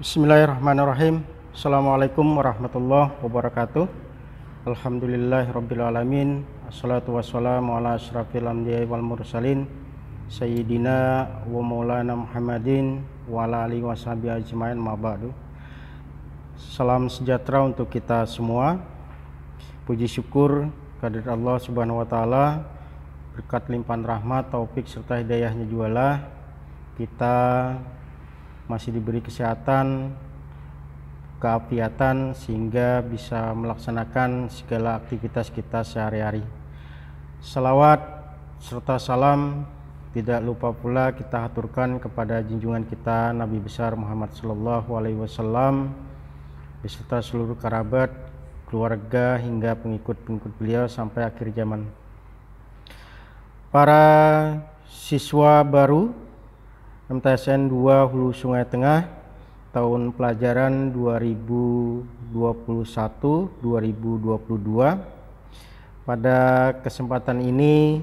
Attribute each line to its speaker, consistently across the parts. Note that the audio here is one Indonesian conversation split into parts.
Speaker 1: Bismillahirrahmanirrahim. Assalamualaikum warahmatullahi wabarakatuh. Alhamdulillahirrabbilalamin. Assalatu wassalamu ala asyrafil anbiya'i wal mursalin Sayyidina wa maulana Muhammadin wa ala alihi wa sahbihi ajma'in ma ba'du. Salam sejahtera untuk kita semua. Puji syukur kehadirat Allah Subhanahu wa taala, berkat limpahan rahmat, taufik serta hidayahnya jualah kita masih diberi kesehatan, keafiatan sehingga bisa melaksanakan segala aktivitas kita sehari-hari. Salawat serta salam tidak lupa pula kita haturkan kepada junjungan kita Nabi besar Muhammad sallallahu alaihi wasallam beserta seluruh kerabat, keluarga hingga pengikut-pengikut beliau sampai akhir zaman. Para siswa baru MTSN 2 Hulu Sungai Tengah tahun pelajaran 2021-2022. Pada kesempatan ini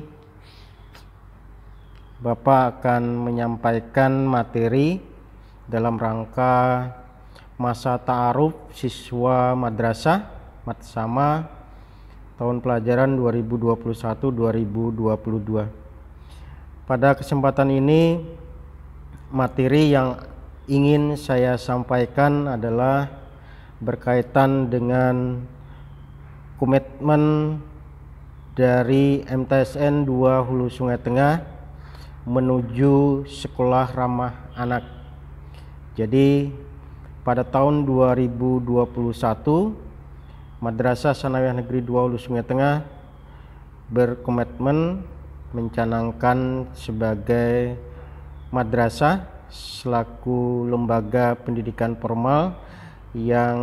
Speaker 1: Bapak akan menyampaikan materi dalam rangka masa ta'aruf siswa madrasah Matsama tahun pelajaran 2021-2022. Pada kesempatan ini materi yang ingin saya sampaikan adalah berkaitan dengan komitmen dari MTSN 2 Hulu Sungai Tengah menuju sekolah ramah anak. Jadi pada tahun 2021 Madrasah Sanawiyah Negeri 2 Hulu Sungai Tengah berkomitmen mencanangkan sebagai madrasah selaku lembaga pendidikan formal yang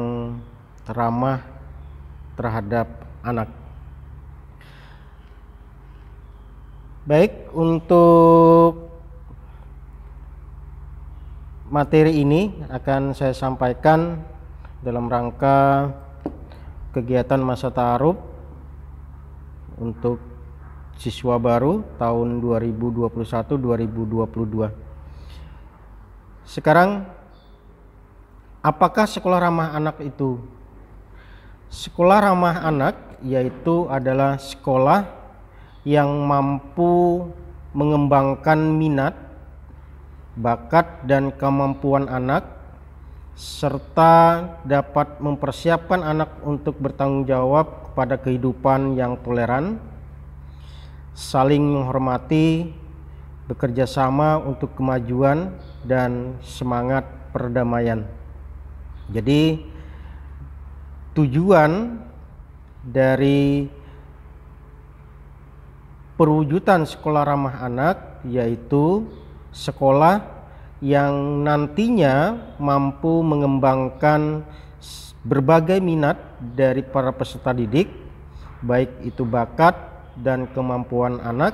Speaker 1: ramah terhadap anak. Baik, untuk materi ini akan saya sampaikan dalam rangka kegiatan masa ta'aruf untuk siswa baru tahun 2021-2022. Sekarang, apakah sekolah ramah anak itu? Sekolah ramah anak yaitu adalah sekolah yang mampu mengembangkan minat, bakat dan kemampuan anak serta dapat mempersiapkan anak untuk bertanggung jawab kepada kehidupan yang toleran, saling menghormati, bekerja sama untuk kemajuan dan semangat perdamaian. Jadi tujuan dari perwujudan sekolah ramah anak yaitu sekolah yang nantinya mampu mengembangkan berbagai minat dari para peserta didik, baik itu bakat dan kemampuan anak,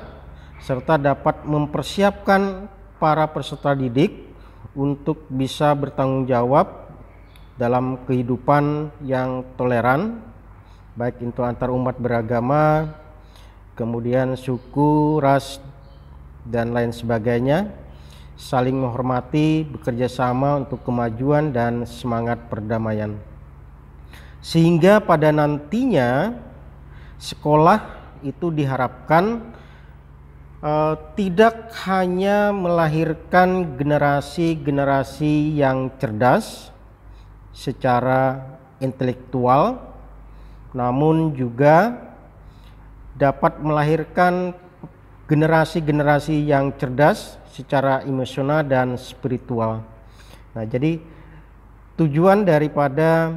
Speaker 1: serta dapat mempersiapkan para peserta didik untuk bisa bertanggung jawab dalam kehidupan yang toleran, baik itu antar umat beragama, kemudian suku, ras, dan lain sebagainya, saling menghormati, bekerja sama untuk kemajuan dan semangat perdamaian. Sehingga pada nantinya sekolah itu diharapkan tidak hanya melahirkan generasi-generasi yang cerdas secara intelektual, namun juga dapat melahirkan generasi-generasi yang cerdas secara emosional dan spiritual. Nah, jadi tujuan daripada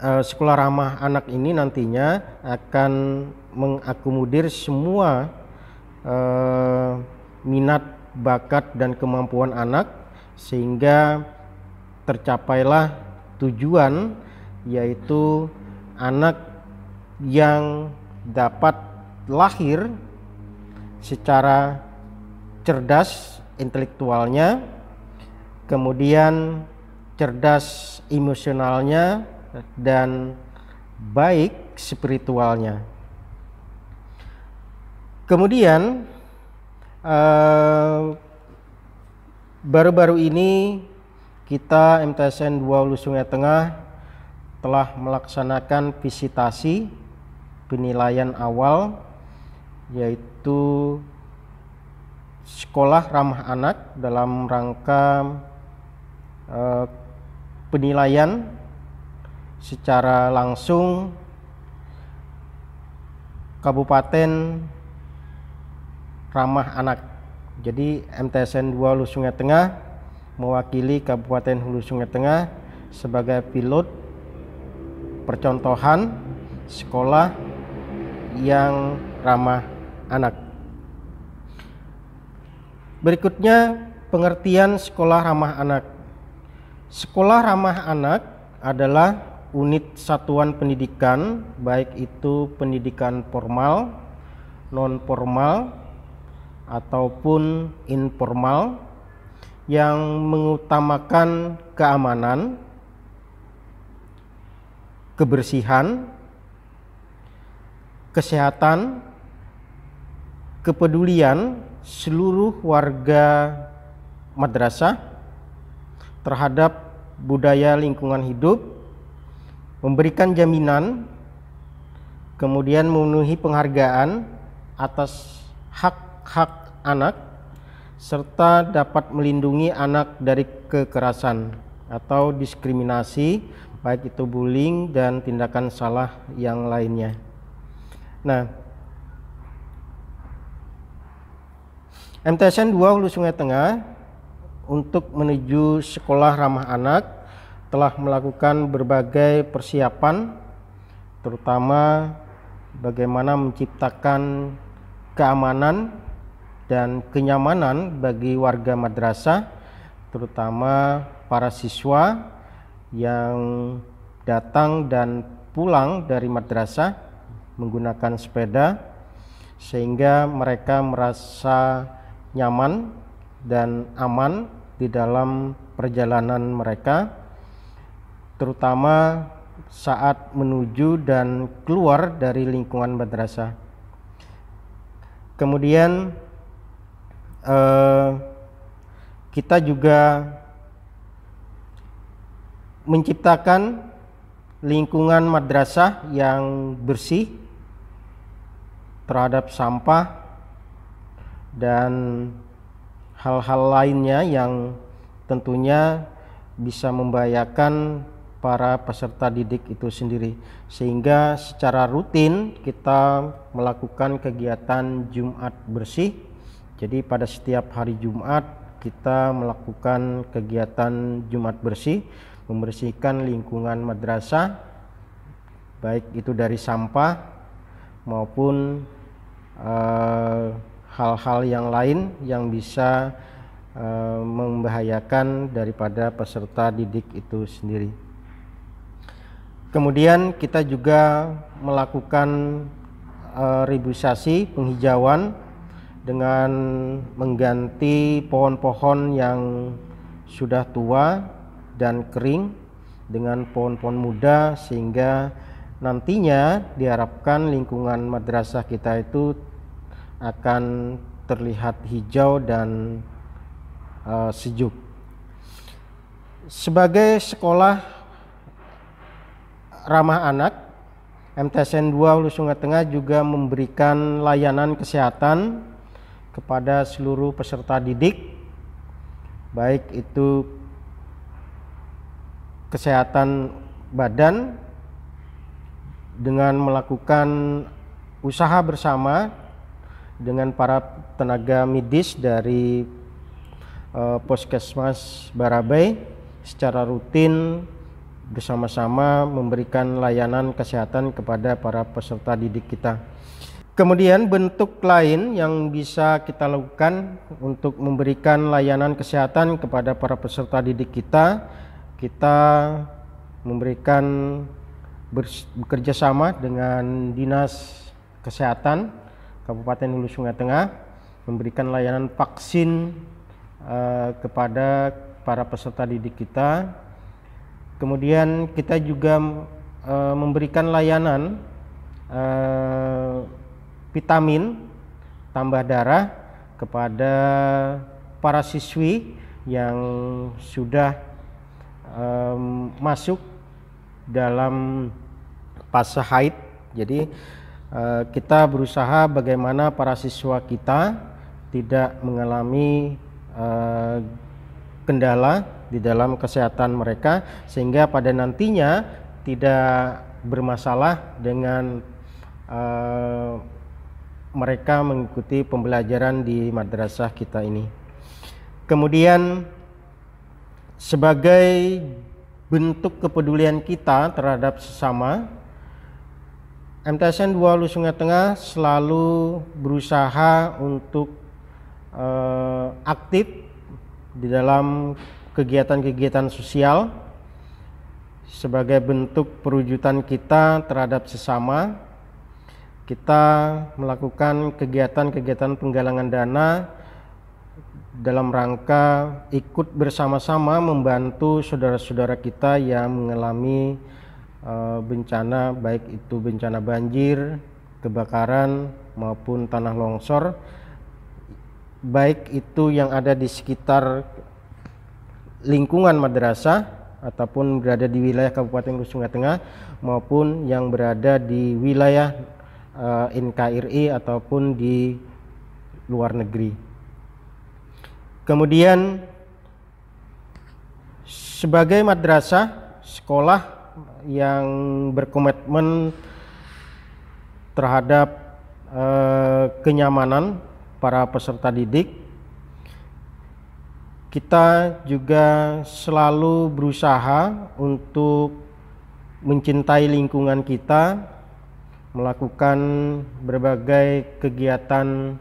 Speaker 1: sekolah ramah anak ini nantinya akan mengakomodir semua minat, bakat dan kemampuan anak sehingga tercapailah tujuan, yaitu anak yang dapat lahir secara cerdas intelektualnya, kemudian cerdas emosionalnya dan baik spiritualnya. Kemudian baru-baru ini kita MTSN 2 Hulu Sungai Tengah telah melaksanakan visitasi penilaian awal, yaitu sekolah ramah anak dalam rangka penilaian secara langsung Kabupaten Ramah Anak. Jadi MTSN 2 Hulu Sungai Tengah mewakili Kabupaten Hulu Sungai Tengah sebagai pilot percontohan sekolah yang ramah anak. Berikutnya, pengertian sekolah ramah anak. Sekolah ramah anak adalah unit satuan pendidikan, baik itu pendidikan formal, non formal, ataupun informal, yang mengutamakan keamanan, kebersihan, kesehatan, kepedulian seluruh warga madrasah terhadap budaya lingkungan hidup, memberikan jaminan, kemudian memenuhi penghargaan atas hak-hak anak, serta dapat melindungi anak dari kekerasan atau diskriminasi, baik itu bullying dan tindakan salah yang lainnya. Nah, MTSN 2 Hulu Sungai Tengah untuk menuju sekolah ramah anak telah melakukan berbagai persiapan, terutama bagaimana menciptakan keamanan dan kenyamanan bagi warga madrasah, terutama para siswa yang datang dan pulang dari madrasah menggunakan sepeda, sehingga mereka merasa nyaman dan aman di dalam perjalanan mereka, terutama saat menuju dan keluar dari lingkungan madrasah. Kemudian kita juga menciptakan lingkungan madrasah yang bersih terhadap sampah dan hal-hal lainnya yang tentunya bisa membahayakan para peserta didik itu sendiri, sehingga secara rutin kita melakukan kegiatan Jumat bersih. Jadi pada setiap hari Jumat kita melakukan kegiatan Jumat bersih, membersihkan lingkungan madrasah, baik itu dari sampah maupun hal-hal yang lain yang bisa membahayakan daripada peserta didik itu sendiri. Kemudian kita juga melakukan reboisasi, penghijauan, dengan mengganti pohon-pohon yang sudah tua dan kering dengan pohon-pohon muda, sehingga nantinya diharapkan lingkungan madrasah kita itu akan terlihat hijau dan sejuk. Sebagai sekolah ramah anak, MTSN 2 Hulu Sungai Tengah juga memberikan layanan kesehatan kepada seluruh peserta didik, baik itu kesehatan badan dengan melakukan usaha bersama dengan para tenaga medis dari Puskesmas Barabai secara rutin bersama-sama memberikan layanan kesehatan kepada para peserta didik kita. Kemudian bentuk lain yang bisa kita lakukan untuk memberikan layanan kesehatan kepada para peserta didik kita, kita memberikan bekerja sama dengan Dinas Kesehatan Kabupaten Hulu Sungai Tengah, memberikan layanan vaksin kepada para peserta didik kita. Kemudian kita juga memberikan layanan vitamin tambah darah kepada para siswi yang sudah masuk dalam fase haid. Jadi kita berusaha bagaimana para siswa kita tidak mengalami kendala di dalam kesehatan mereka, sehingga pada nantinya tidak bermasalah dengan mereka mengikuti pembelajaran di madrasah kita ini. Kemudian sebagai bentuk kepedulian kita terhadap sesama, MTSN 2 Hulu Sungai Tengah selalu berusaha untuk aktif di dalam kegiatan-kegiatan sosial sebagai bentuk perwujudan kita terhadap sesama. Kita melakukan kegiatan-kegiatan penggalangan dana dalam rangka ikut bersama-sama membantu saudara-saudara kita yang mengalami bencana, baik itu bencana banjir, kebakaran maupun tanah longsor, baik itu yang ada di sekitar lingkungan madrasah ataupun berada di wilayah Kabupaten Hulu Sungai Tengah maupun yang berada di wilayah NKRI ataupun di luar negeri. Kemudian sebagai madrasah, sekolah yang berkomitmen terhadap kenyamanan para peserta didik, kita juga selalu berusaha untuk mencintai lingkungan kita, melakukan berbagai kegiatan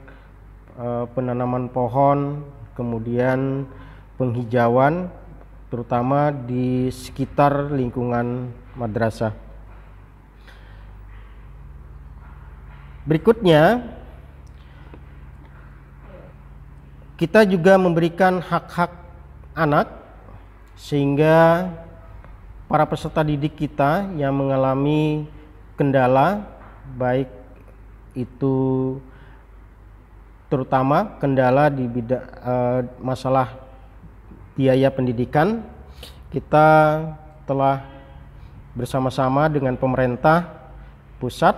Speaker 1: penanaman pohon, kemudian penghijauan, terutama di sekitar lingkungan madrasah. Berikutnya, kita juga memberikan hak-hak anak sehingga para peserta didik kita yang mengalami kendala, baik itu terutama kendala di bidang masalah biaya pendidikan, kita telah bersama-sama dengan pemerintah pusat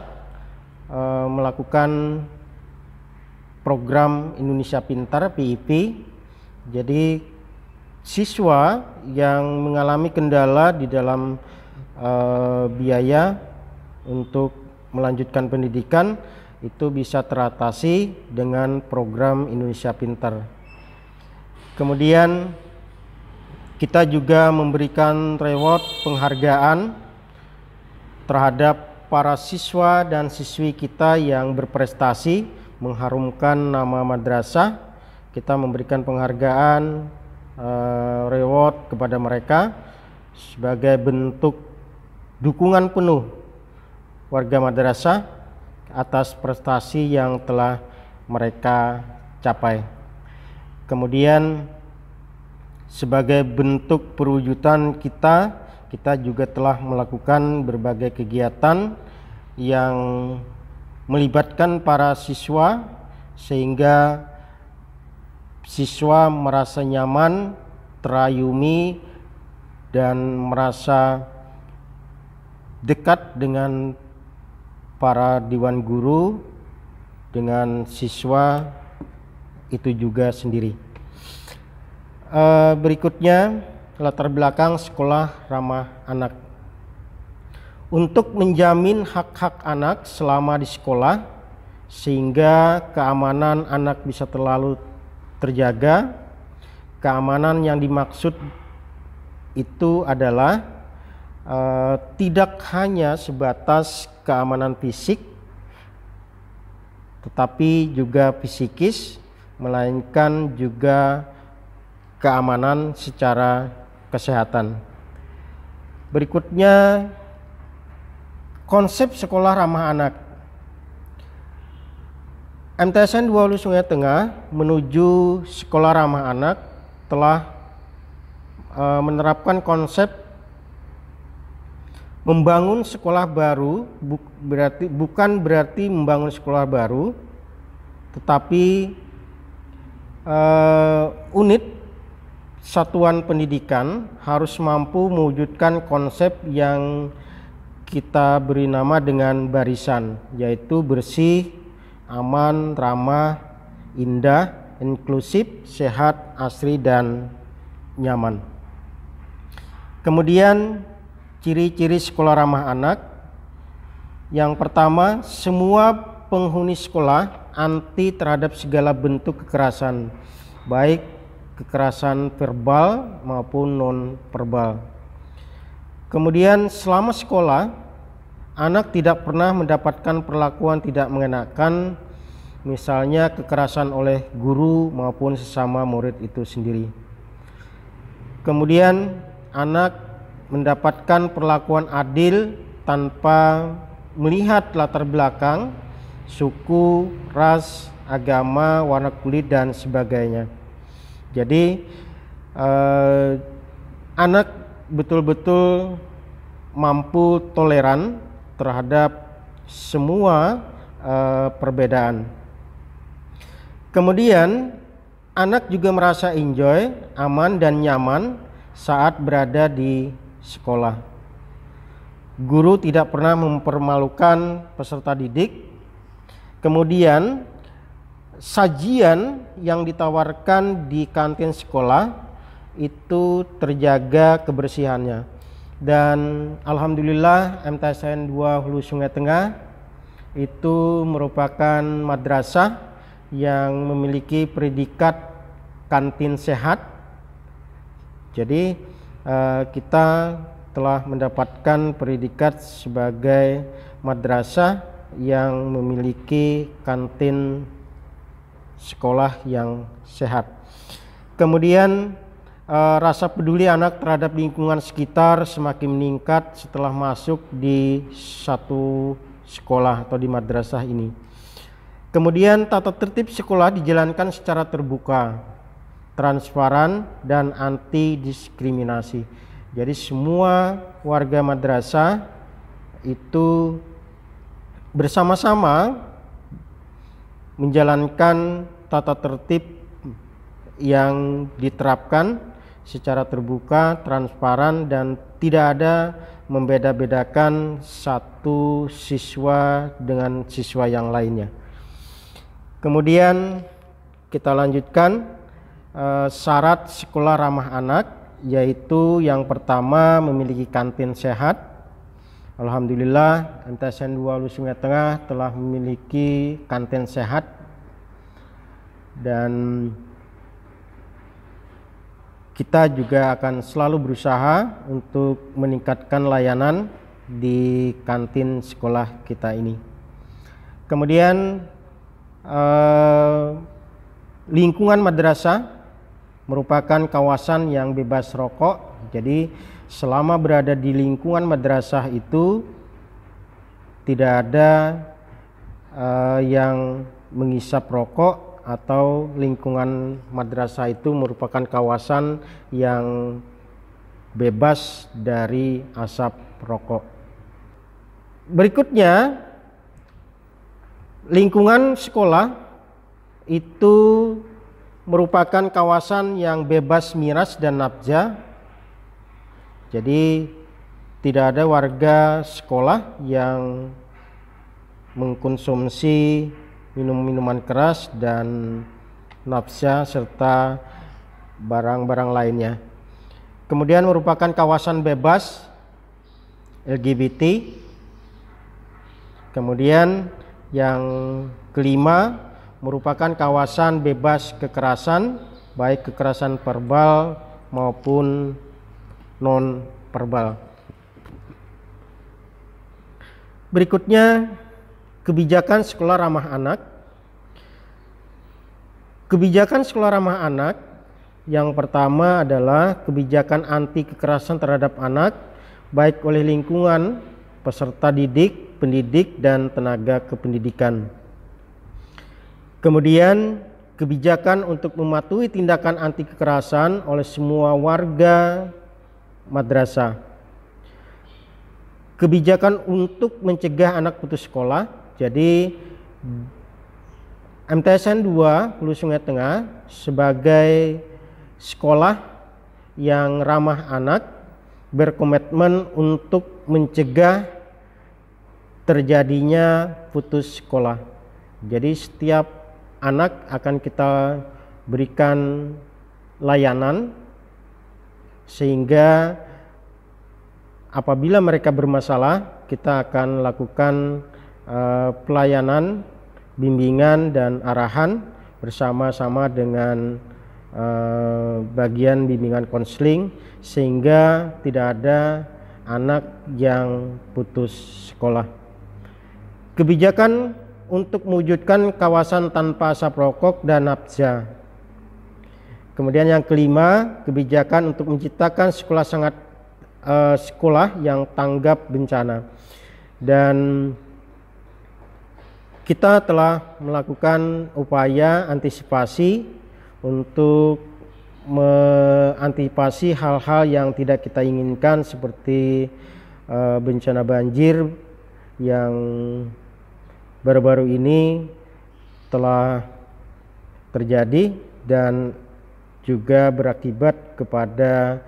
Speaker 1: melakukan program Indonesia Pintar (PIP). Jadi siswa yang mengalami kendala di dalam biaya untuk melanjutkan pendidikan itu bisa teratasi dengan program Indonesia Pintar. Kemudian kita juga memberikan reward penghargaan terhadap para siswa dan siswi kita yang berprestasi mengharumkan nama madrasah. Kita memberikan penghargaan reward kepada mereka sebagai bentuk dukungan penuh warga madrasah atas prestasi yang telah mereka capai. Kemudian sebagai bentuk perwujudan kita juga telah melakukan berbagai kegiatan yang melibatkan para siswa sehingga siswa merasa nyaman, terayumi dan merasa dekat dengan para dewan guru, dengan siswa itu juga sendiri. Berikutnya, latar belakang sekolah ramah anak. Untuk menjamin hak-hak anak selama di sekolah sehingga keamanan anak bisa terlalu terjaga. Keamanan yang dimaksud itu adalah tidak hanya sebatas keamanan fisik, tetapi juga psikis, melainkan juga keamanan secara kesehatan. Berikutnya, konsep sekolah ramah anak. MTSN 2 Hulu Sungai Tengah menuju sekolah ramah anak telah menerapkan konsep membangun sekolah baru, bukan berarti membangun sekolah baru, tetapi unit satuan pendidikan harus mampu mewujudkan konsep yang kita beri nama dengan barisan, yaitu bersih, aman, ramah, indah, inklusif, sehat, asri, dan nyaman. Kemudian ciri-ciri sekolah ramah anak. Yang pertama, semua penghuni sekolah anti terhadap segala bentuk kekerasan, baik kekerasan verbal maupun non-verbal. Kemudian selama sekolah, anak tidak pernah mendapatkan perlakuan tidak mengenakan, misalnya kekerasan oleh guru maupun sesama murid itu sendiri. Kemudian anak mendapatkan perlakuan adil tanpa melihat latar belakang, suku, ras, agama, warna kulit, dan sebagainya. Jadi anak betul-betul mampu toleran terhadap semua perbedaan. Kemudian anak juga merasa enjoy, aman, dan nyaman saat berada di sekolah. Guru tidak pernah mempermalukan peserta didik. Kemudian sajian yang ditawarkan di kantin sekolah itu terjaga kebersihannya. Dan alhamdulillah MTSN 2 Hulu Sungai Tengah itu merupakan madrasah yang memiliki predikat kantin sehat. Jadi kita telah mendapatkan predikat sebagai madrasah yang memiliki kantin sekolah yang sehat. Kemudian rasa peduli anak terhadap lingkungan sekitar semakin meningkat setelah masuk di satu sekolah atau di madrasah ini. Kemudian tata tertib sekolah dijalankan secara terbuka, transparan, dan anti diskriminasi. Jadi semua warga madrasah itu bersama-sama menjalankan tata tertib yang diterapkan secara terbuka, transparan, dan tidak ada membeda-bedakan satu siswa dengan siswa yang lainnya. Kemudian kita lanjutkan syarat sekolah ramah anak, yaitu yang pertama memiliki kantin sehat. Alhamdulillah MTSN 2 Hulu Sungai Tengah telah memiliki kantin sehat, dan kita juga akan selalu berusaha untuk meningkatkan layanan di kantin sekolah kita ini. Kemudian lingkungan madrasah merupakan kawasan yang bebas rokok. Jadi selama berada di lingkungan madrasah itu tidak ada yang menghisap rokok, atau lingkungan madrasah itu merupakan kawasan yang bebas dari asap rokok. Berikutnya, lingkungan sekolah itu merupakan kawasan yang bebas miras dan nafza. Jadi tidak ada warga sekolah yang mengkonsumsi minuman keras dan nafza serta barang-barang lainnya. Kemudian merupakan kawasan bebas LGBT. Kemudian yang kelima, merupakan kawasan bebas kekerasan, baik kekerasan verbal maupun non-verbal. Berikutnya, kebijakan sekolah ramah anak. Kebijakan sekolah ramah anak yang pertama adalah kebijakan anti kekerasan terhadap anak, baik oleh lingkungan, peserta didik, pendidik, dan tenaga kependidikan. Kemudian kebijakan untuk mematuhi tindakan anti kekerasan oleh semua warga madrasah. Kebijakan untuk mencegah anak putus sekolah. Jadi MTSN 2 Hulu Sungai Tengah sebagai sekolah yang ramah anak berkomitmen untuk mencegah terjadinya putus sekolah. Jadi setiap anak akan kita berikan layanan sehingga apabila mereka bermasalah, kita akan lakukan pelayanan, bimbingan dan arahan bersama-sama dengan bagian bimbingan konseling sehingga tidak ada anak yang putus sekolah. Kebijakan untuk mewujudkan kawasan tanpa asap rokok dan nafza. Kemudian yang kelima, kebijakan untuk menciptakan sekolah yang tanggap bencana. Dan kita telah melakukan upaya antisipasi untuk mengantisipasi hal-hal yang tidak kita inginkan seperti bencana banjir yang baru-baru ini telah terjadi dan juga berakibat kepada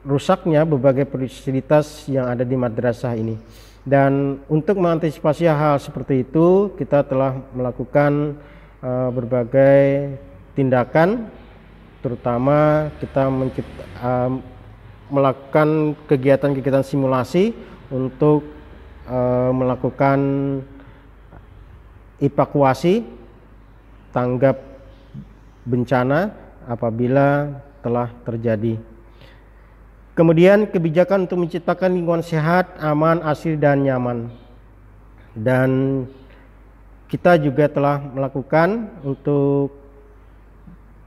Speaker 1: rusaknya berbagai fasilitas yang ada di madrasah ini. Dan untuk mengantisipasi hal seperti itu, kita telah melakukan berbagai tindakan, terutama kita melakukan kegiatan-kegiatan simulasi untuk melakukan evakuasi tanggap bencana apabila telah terjadi. Kemudian kebijakan untuk menciptakan lingkungan sehat, aman, asri dan nyaman. Dan kita juga telah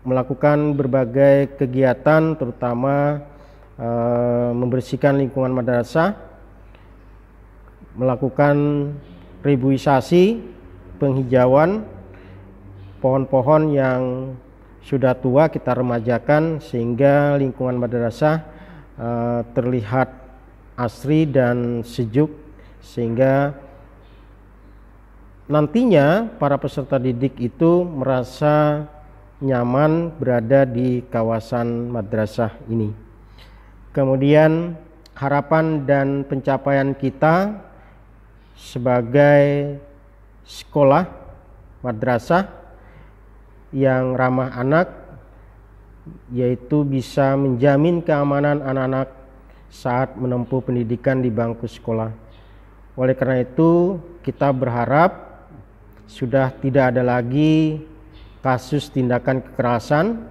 Speaker 1: melakukan berbagai kegiatan, terutama membersihkan lingkungan madrasah, melakukan reboisasi, penghijauan pohon-pohon yang sudah tua kita remajakan sehingga lingkungan madrasah terlihat asri dan sejuk, sehingga nantinya para peserta didik itu merasa nyaman berada di kawasan madrasah ini. Kemudian harapan dan pencapaian kita sebagai sekolah madrasah yang ramah anak, yaitu bisa menjamin keamanan anak-anak saat menempuh pendidikan di bangku sekolah. Oleh karena itu, kita berharap sudah tidak ada lagi kasus tindakan kekerasan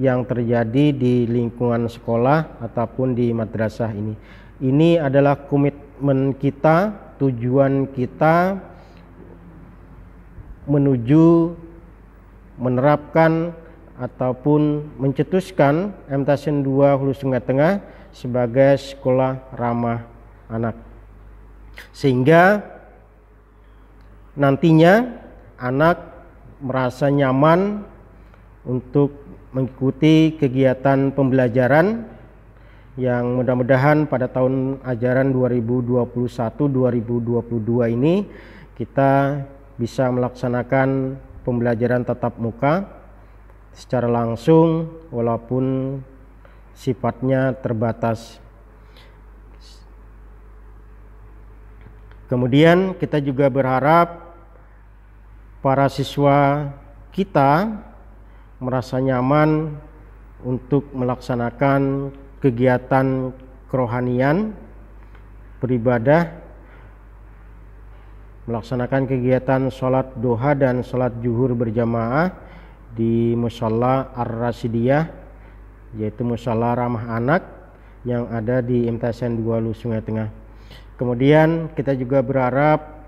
Speaker 1: yang terjadi di lingkungan sekolah ataupun di madrasah ini. Ini adalah komitmen kita, tujuan kita menuju menerapkan ataupun mencetuskan MTSN 2 Hulu Sungai Tengah sebagai sekolah ramah anak, sehingga nantinya anak merasa nyaman untuk mengikuti kegiatan pembelajaran yang mudah-mudahan pada tahun ajaran 2021-2022 ini kita bisa melaksanakan pembelajaran tatap muka secara langsung walaupun sifatnya terbatas. Kemudian kita juga berharap para siswa kita merasa nyaman untuk melaksanakan kegiatan kerohanian, beribadah, melaksanakan kegiatan sholat duha dan sholat zuhur berjamaah di Musholla Ar-Rasidiyah, yaitu musholla ramah anak yang ada di MTSN 2 Hulu Sungai Tengah. Kemudian kita juga berharap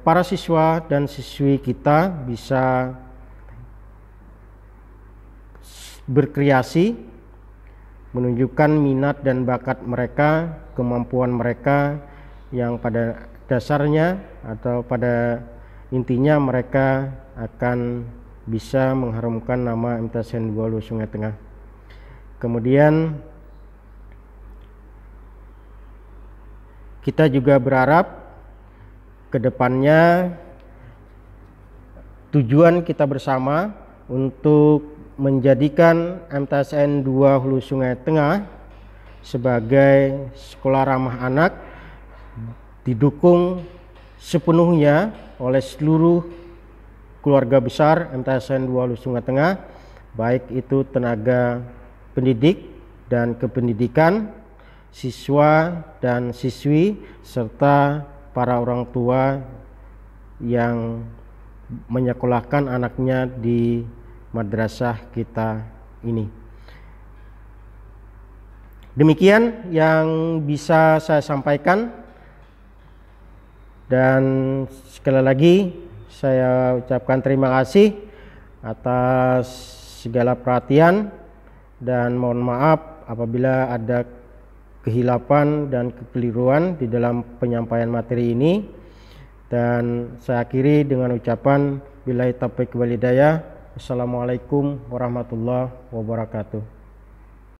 Speaker 1: para siswa dan siswi kita bisa berkreasi, menunjukkan minat dan bakat mereka, kemampuan mereka yang pada dasarnya atau pada intinya mereka akan bisa mengharumkan nama MTSN 2 Hulu Sungai Tengah. Kemudian kita juga berharap ke depannya tujuan kita bersama untuk menjadikan MTSN 2 Hulu Sungai Tengah sebagai sekolah ramah anak didukung sepenuhnya oleh seluruh keluarga besar MTSN 2 Hulu Sungai Tengah, baik itu tenaga pendidik dan kependidikan, siswa dan siswi, serta para orang tua yang menyekolahkan anaknya di madrasah kita ini. Demikian yang bisa saya sampaikan, dan sekali lagi saya ucapkan terima kasih atas segala perhatian dan mohon maaf apabila ada kehilapan dan kekeliruan di dalam penyampaian materi ini. Dan saya akhiri dengan ucapan billahi taufiq wal hidayah. Assalamualaikum warahmatullahi wabarakatuh.